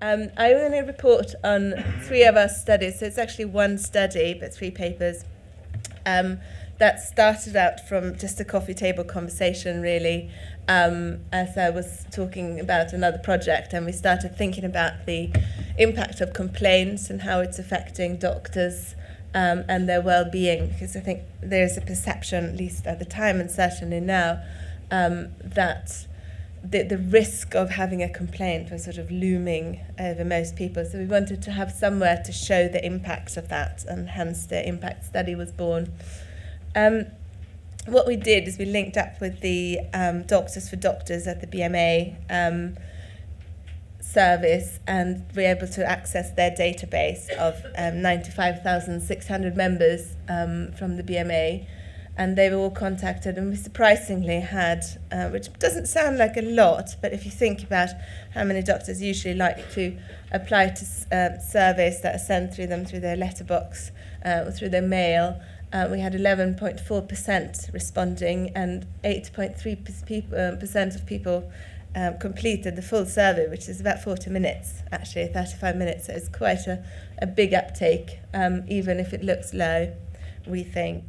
I want to report on 3 of our studies. So it's actually 1 study, but 3 papers. That started out from just a coffee table conversation, really, as I was talking about another project, and we started thinking about the impact of complaints and how it's affecting doctors and their well-being, because I think there's a perception, at least at the time and certainly now, that the risk of having a complaint was sort of looming over most people. So we wanted to have somewhere to show the impacts of that, and hence the impact study was born. What we did is we linked up with the Doctors for Doctors at the BMA service, and we were able to access their database of 95,600 members from the BMA. And they were all contacted, and we surprisingly had, which doesn't sound like a lot, but if you think about how many doctors usually like to apply to surveys that are sent through them through their letterbox or through their mail, we had 11.4% responding, and 8.3% of people completed the full survey, which is about 40 minutes, actually 35 minutes. So it's quite a big uptake, even if it looks low, we think.